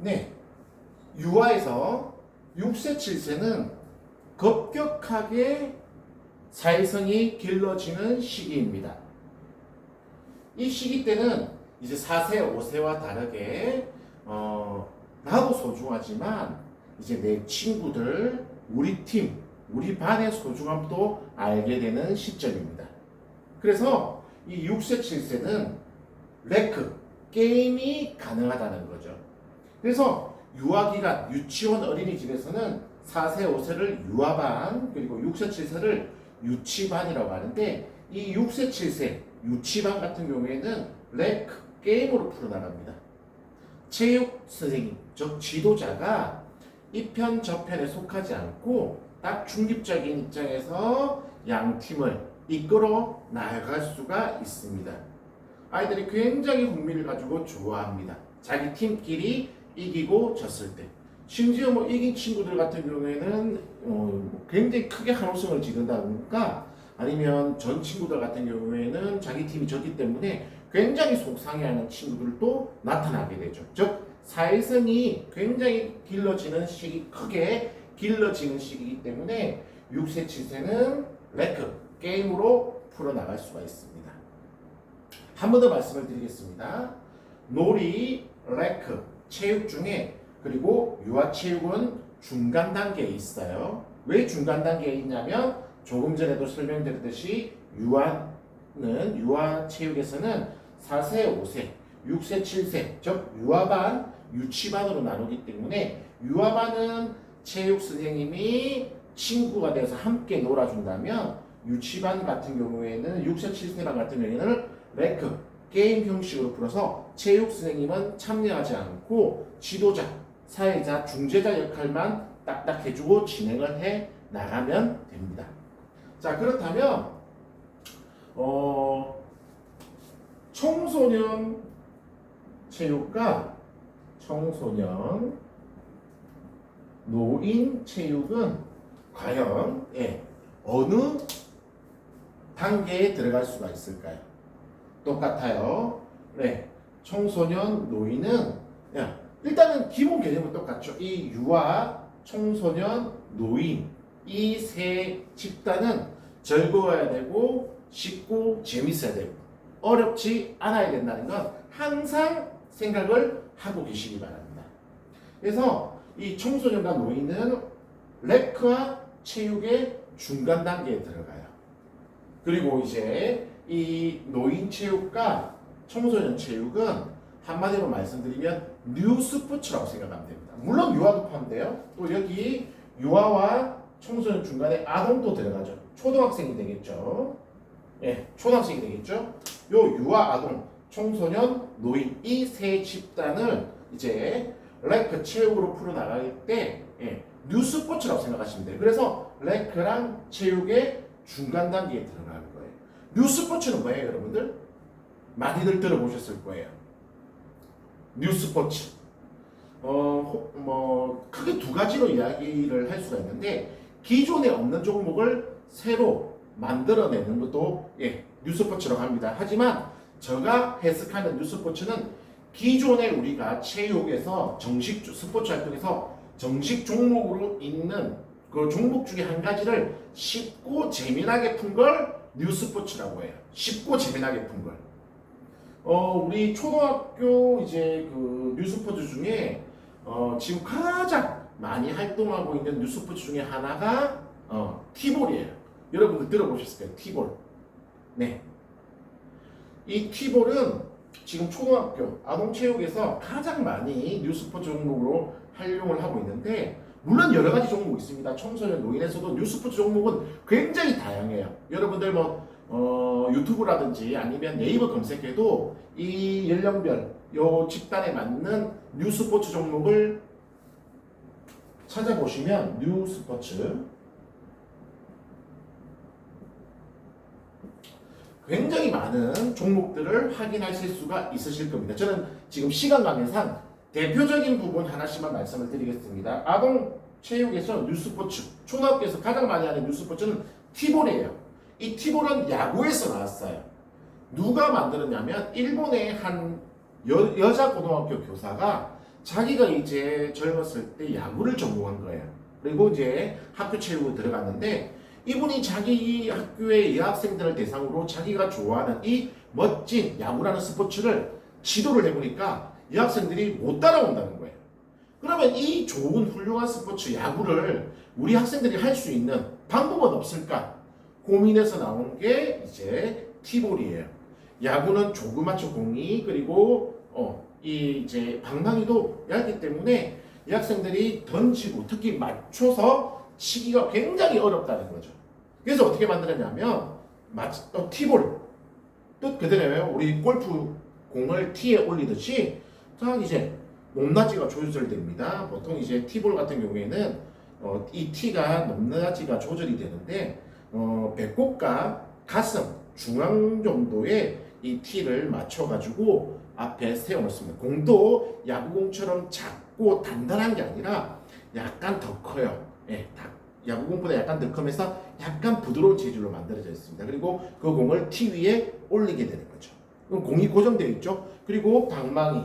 네, 유아에서 6세, 7세는 급격하게 사회성이 길러지는 시기입니다. 이 시기 때는 이제 4세, 5세와 다르게 나도 소중하지만 이제 내 친구들, 우리 팀, 우리 반의 소중함도 알게 되는 시점입니다. 그래서 이 6세, 7세는 레크, 게임이 가능하다는 거죠. 그래서 유아기간, 유치원 어린이집에서는 4세, 5세를 유아반, 그리고 6세, 7세를 유치반이라고 하는데 이 6세, 7세 유치반 같은 경우에는 레크, 게임으로 풀어나갑니다. 체육 선생님, 즉 지도자가 이편 저편에 속하지 않고 딱 중립적인 입장에서 양 팀을 이끌어 나아갈 수가 있습니다. 아이들이 굉장히 흥미를 가지고 좋아합니다. 자기 팀끼리 이기고 졌을 때. 심지어 뭐 이긴 친구들 같은 경우에는 굉장히 크게 한호성을 지른다든가 아니면 전 친구들 같은 경우에는 자기 팀이 졌기 때문에 굉장히 속상해하는 친구들도 나타나게 되죠. 즉 사회성이 굉장히 길러지는 시기, 크게 길러지는 시기이기 때문에 6세, 7세는 레크, 게임으로 풀어나갈 수가 있습니다. 한 번 더 말씀을 드리겠습니다. 놀이, 레크, 체육 중에 그리고 유아체육은 중간 단계에 있어요. 왜 중간 단계에 있냐면 조금 전에도 설명드렸듯이 유아체육에서는 4세, 5세, 6세, 7세, 즉 유아반, 유치반으로 나누기 때문에 유아반은 체육 선생님이 친구가 돼서 함께 놀아준다면 유치반 같은 경우에는 6세, 7세반 같은 경우에는 레크, 게임 형식으로 풀어서 체육 선생님은 참여하지 않고 지도자, 사회자, 중재자 역할만 딱딱 해주고 진행을 해 나가면 됩니다. 자, 그렇다면 청소년 체육과 청소년 노인 체육은 과연 어느 단계에 들어갈 수가 있을까요? 똑같아요. 네, 청소년 노인은 일단은 기본 개념은 똑같죠. 이 유아, 청소년, 노인 이 세 집단은 즐거워야 되고 쉽고 재밌어야 되고 어렵지 않아야 된다는 건 항상 생각을 하고 계시기 바랍니다. 그래서 이 청소년과 노인은 레크와 체육의 중간 단계에 들어가요. 그리고 이제 이 노인 체육과 청소년 체육은 한마디로 말씀드리면 뉴 스포츠라고 생각하면 됩니다. 물론 유아도 포함돼요. 또 여기 유아와 청소년 중간에 아동도 들어가죠. 초등학생이 되겠죠. 초등학생이 되겠죠. 요 유아, 아동, 청소년, 노인 이 세 집단을 이제 레크 체육으로 풀어나갈 때 뉴 스포츠라고 생각하시면 돼요. 그래서 레크랑 체육의 중간 단계에 들어가는 거예요. 뉴 스포츠는 뭐예요, 여러분들? 많이들 들어보셨을 거예요. 뉴 스포츠. 크게 두 가지로 이야기를 할 수가 있는데 기존에 없는 종목을 새로 만들어내는 것도 뉴 스포츠라고 합니다. 하지만 제가 해석하는 뉴 스포츠는 기존에 우리가 체육에서 정식 스포츠 활동에서 정식 종목으로 있는 그 종목 중에 한 가지를 쉽고 재미나게 푼 걸 뉴 스포츠라고 해요. 쉽고 재미나게 푼 걸. 우리 초등학교 이제 그 뉴 스포츠 중에 지금 가장 많이 활동하고 있는 뉴 스포츠 중에 하나가 티볼이에요. 여러분들 들어보셨을 거예요. 티볼. 네. 이 티볼은 지금 초등학교 아동체육에서 가장 많이 뉴 스포츠 종목으로 활용을 하고 있는데 물론 여러 가지 종목이 있습니다. 청소년 노인에서도 뉴 스포츠 종목은 굉장히 다양해요. 여러분들 유튜브라든지 아니면 네이버 검색해도 이 연령별 요 집단에 맞는 뉴 스포츠 종목을 찾아보시면 뉴 스포츠 굉장히 많은 종목들을 확인하실 수가 있으실 겁니다. 저는 지금 시간 관계상 대표적인 부분 하나씩만 말씀을 드리겠습니다. 아동 체육에서 뉴스포츠, 초등학교에서 가장 많이 하는 뉴스포츠는 티볼이에요. 이 티볼은 야구에서 나왔어요. 누가 만들었냐면 일본의 한 여자 고등학교 교사가 자기가 이제 젊었을 때 야구를 전공한 거예요. 그리고 이제 학교 체육을 들어갔는데 이분이 자기 학교의 여학생들을 대상으로 자기가 좋아하는 이 멋진 야구라는 스포츠를 지도를 해보니까 여학생들이 못 따라온다는 거예요. 그러면 이 좋은 훌륭한 스포츠 야구를 우리 학생들이 할 수 있는 방법은 없을까? 고민해서 나온 게 이제 티볼이에요. 야구는 조그맣죠 공이 그리고 이 이제 방망이도 얇기 때문에 이 학생들이 던지고 특히 맞춰서 치기가 굉장히 어렵다는 거죠. 그래서 어떻게 만들었냐면 티볼 뜻 그대로예요. 우리 골프 공을 티에 올리듯이 자 이제 높낮이가 조절됩니다. 보통 이제 티볼 같은 경우에는 이 티가 높낮이가 조절이 되는데 배꼽과 가슴 중앙 정도의 이 티를 맞춰가지고 앞에 세워놓습니다. 공도 야구공처럼 작고 단단한 게 아니라 약간 더 커요. 예, 야구공보다 약간 더 크면서 약간 부드러운 재질로 만들어져 있습니다. 그리고 그 공을 티 위에 올리게 되는 거죠. 그럼 공이 고정되어 있죠. 그리고 방망이,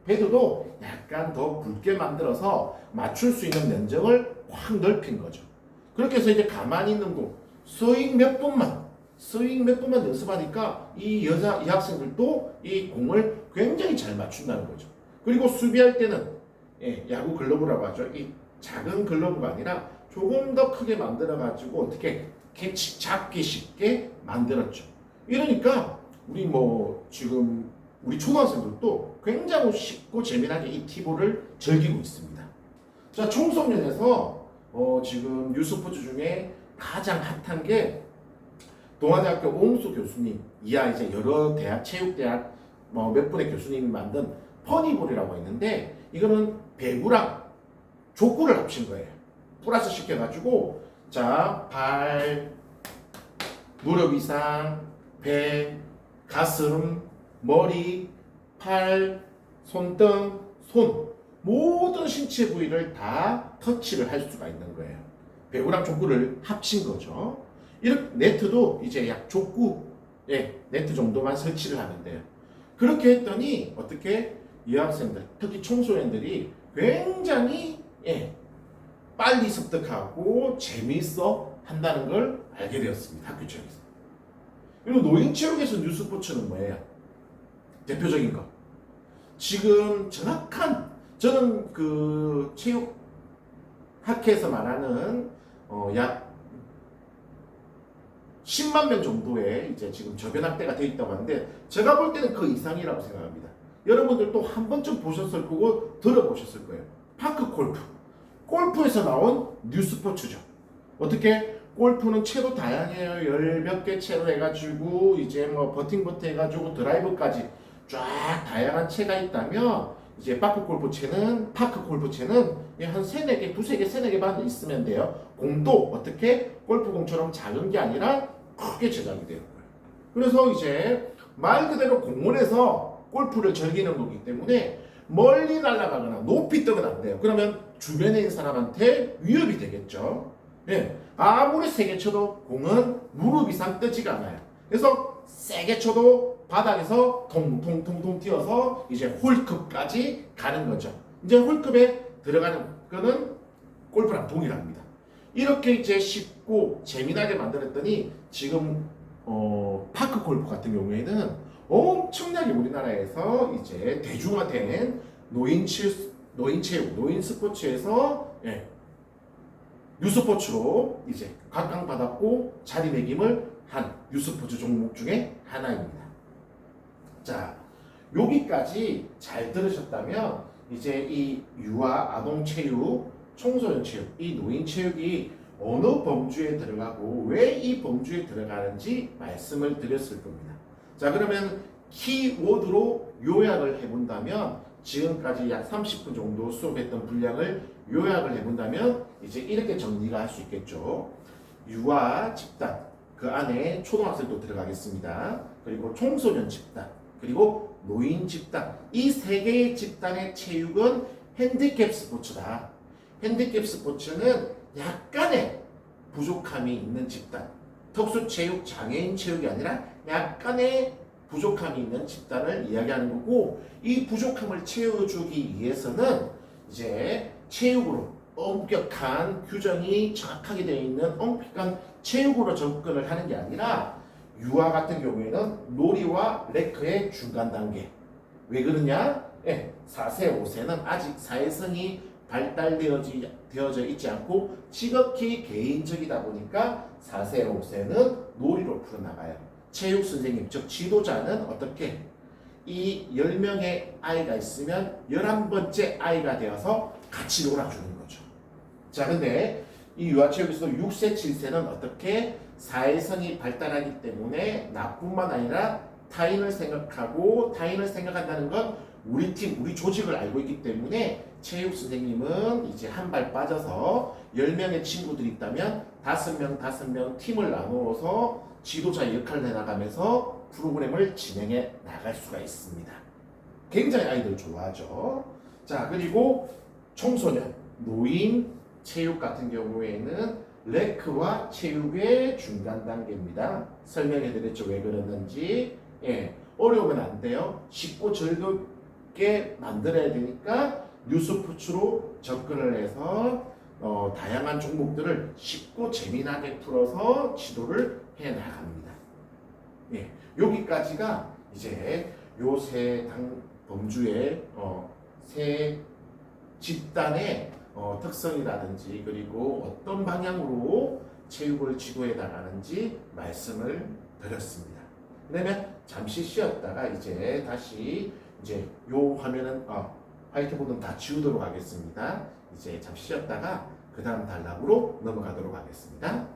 패드도 약간 더 굵게 만들어서 맞출 수 있는 면적을 확 넓힌 거죠. 그렇게 해서 이제 가만히 있는 공, 스윙 몇 번만 연습하니까 이 학생들도 이 공을 굉장히 잘 맞춘다는 거죠. 그리고 수비할 때는 야구 글러브라고 하죠. 이 작은 글러브가 아니라 조금 더 크게 만들어가지고 어떻게 캐치 잡기 쉽게 만들었죠. 이러니까 우리 지금 우리 초등학생들도 굉장히 쉽고 재미나게 이 티볼을 즐기고 있습니다. 자, 청소년에서 지금 뉴스포츠 중에 가장 핫한 게 동아대학교 오홍수 교수님 이하 이제 여러 대학 체육대학 몇 분의 교수님이 만든 퍼니볼이라고 있는데 이거는 배구랑 족구를 합친 거예요. 플러스 시켜가지고 자 발, 무릎 이상, 배, 가슴, 머리, 팔, 손등, 손 모든 신체 부위를 다 터치를 할 수가 있는 거예요. 배구랑 족구를 합친 거죠. 이렇게 네트도 이제 약 족구 네트 정도만 설치를 하면 돼요. 그렇게 했더니 어떻게 여학생들 특히 청소년들이 굉장히 빨리 습득하고 재미있어 한다는 걸 알게 되었습니다. 학교 체육에서. 그리고 노인 체육에서 뉴스포츠는 뭐예요? 대표적인 거. 지금 저는 그 체육 학회에서 말하는 약 10만 명 정도의 이제 지금 저변학대가 되어 있다고 하는데 제가 볼 때는 그 이상이라고 생각합니다. 여러분들도 한 번쯤 보셨을 거고 들어보셨을 거예요. 파크 골프. 골프에서 나온 뉴스포츠죠. 어떻게? 골프는 채도 다양해요. 열 몇 개 채로 해가지고 이제 버팅버트 해가지고 드라이브까지 쫙 다양한 채가 있다면 이제 파크 골프 채는 한 세네 개, 두세 개, 세네 개만 있으면 돼요. 공도 어떻게? 골프공처럼 작은 게 아니라 크게 제작이 돼요. 그래서 이제 말 그대로 공원에서 골프를 즐기는 거기 때문에 멀리 날아가거나 높이 뜨면 안 돼요. 그러면 주변에 있는 사람한테 위협이 되겠죠. 아무리 세게 쳐도 공은 무릎 이상 뜨지가 않아요. 그래서 세게 쳐도 바닥에서 통통통통 튀어서 이제 홀급까지 가는 거죠. 이제 홀급에 들어가는 거는 골프랑 동일합니다. 이렇게 이제 쉽고 재미나게 만들었더니 지금 파크 골프 같은 경우에는 엄청나게 우리나라에서 이제 대중화된 노인 스포츠에서 뉴스포츠로 이제 각광받았고 자리매김을 한 뉴스포츠 종목 중에 하나입니다. 자, 여기까지 잘 들으셨다면 이제 이 유아 아동 체육, 청소년 체육, 이 노인 체육이 어느 범주에 들어가고 왜 이 범주에 들어가는지 말씀을 드렸을 겁니다. 자, 그러면 키워드로 요약을 해본다면 지금까지 약 30분 정도 수업했던 분량을 요약을 해본다면 이제 이렇게 정리가 할 수 있겠죠. 유아 집단, 그 안에 초등학생도 들어가겠습니다. 그리고 청소년 집단, 그리고 노인 집단, 이 세 개의 집단의 체육은 핸디캡 스포츠다. 핸디캡 스포츠는 약간의 부족함이 있는 집단, 특수체육, 장애인 체육이 아니라 약간의 부족함이 있는 집단을 이야기하는 거고, 이 부족함을 채워주기 위해서는 이제 체육으로 엄격한 규정이 정확하게 되어 있는 엄격한 체육으로 접근을 하는 게 아니라 유아 같은 경우에는 놀이와 레크의 중간 단계. 왜 그러냐? 4세, 5세는 아직 사회성이 발달되어져 있지 않고 지극히 개인적이다 보니까 4세, 5세는 놀이로 풀어나가요. 체육 선생님, 즉 지도자는 어떻게? 이 10명의 아이가 있으면 11번째 아이가 되어서 같이 놀아주는 거죠. 자, 근데 이 유아체육에서도 6세, 7세는 어떻게? 사회성이 발달하기 때문에 나뿐만 아니라 타인을 생각하고, 타인을 생각한다는 건 우리 팀, 우리 조직을 알고 있기 때문에 체육 선생님은 이제 한 발 빠져서 10명의 친구들이 있다면 5명 팀을 나누어서 지도자 역할을 해나가면서 프로그램을 진행해 나갈 수가 있습니다. 굉장히 아이들 좋아하죠. 자, 그리고 청소년, 노인, 체육 같은 경우에는 레크와 체육의 중간 단계입니다. 설명해 드렸죠. 왜 그러는지. 어려우면 안 돼요. 쉽고 즐겁게 만들어야 되니까 뉴스포츠로 접근을 해서 다양한 종목들을 쉽고 재미나게 풀어서 지도를 해 나갑니다. 여기까지가 이제 요 세 범주의 세 집단의 특성이라든지 그리고 어떤 방향으로 체육을 지도해 나가는지 말씀을 드렸습니다. 그러면 잠시 쉬었다가 이제 다시 이제 요 화면은 화이트보드는 다 지우도록 하겠습니다. 이제 잠시 쉬었다가 그 다음 단락으로 넘어가도록 하겠습니다.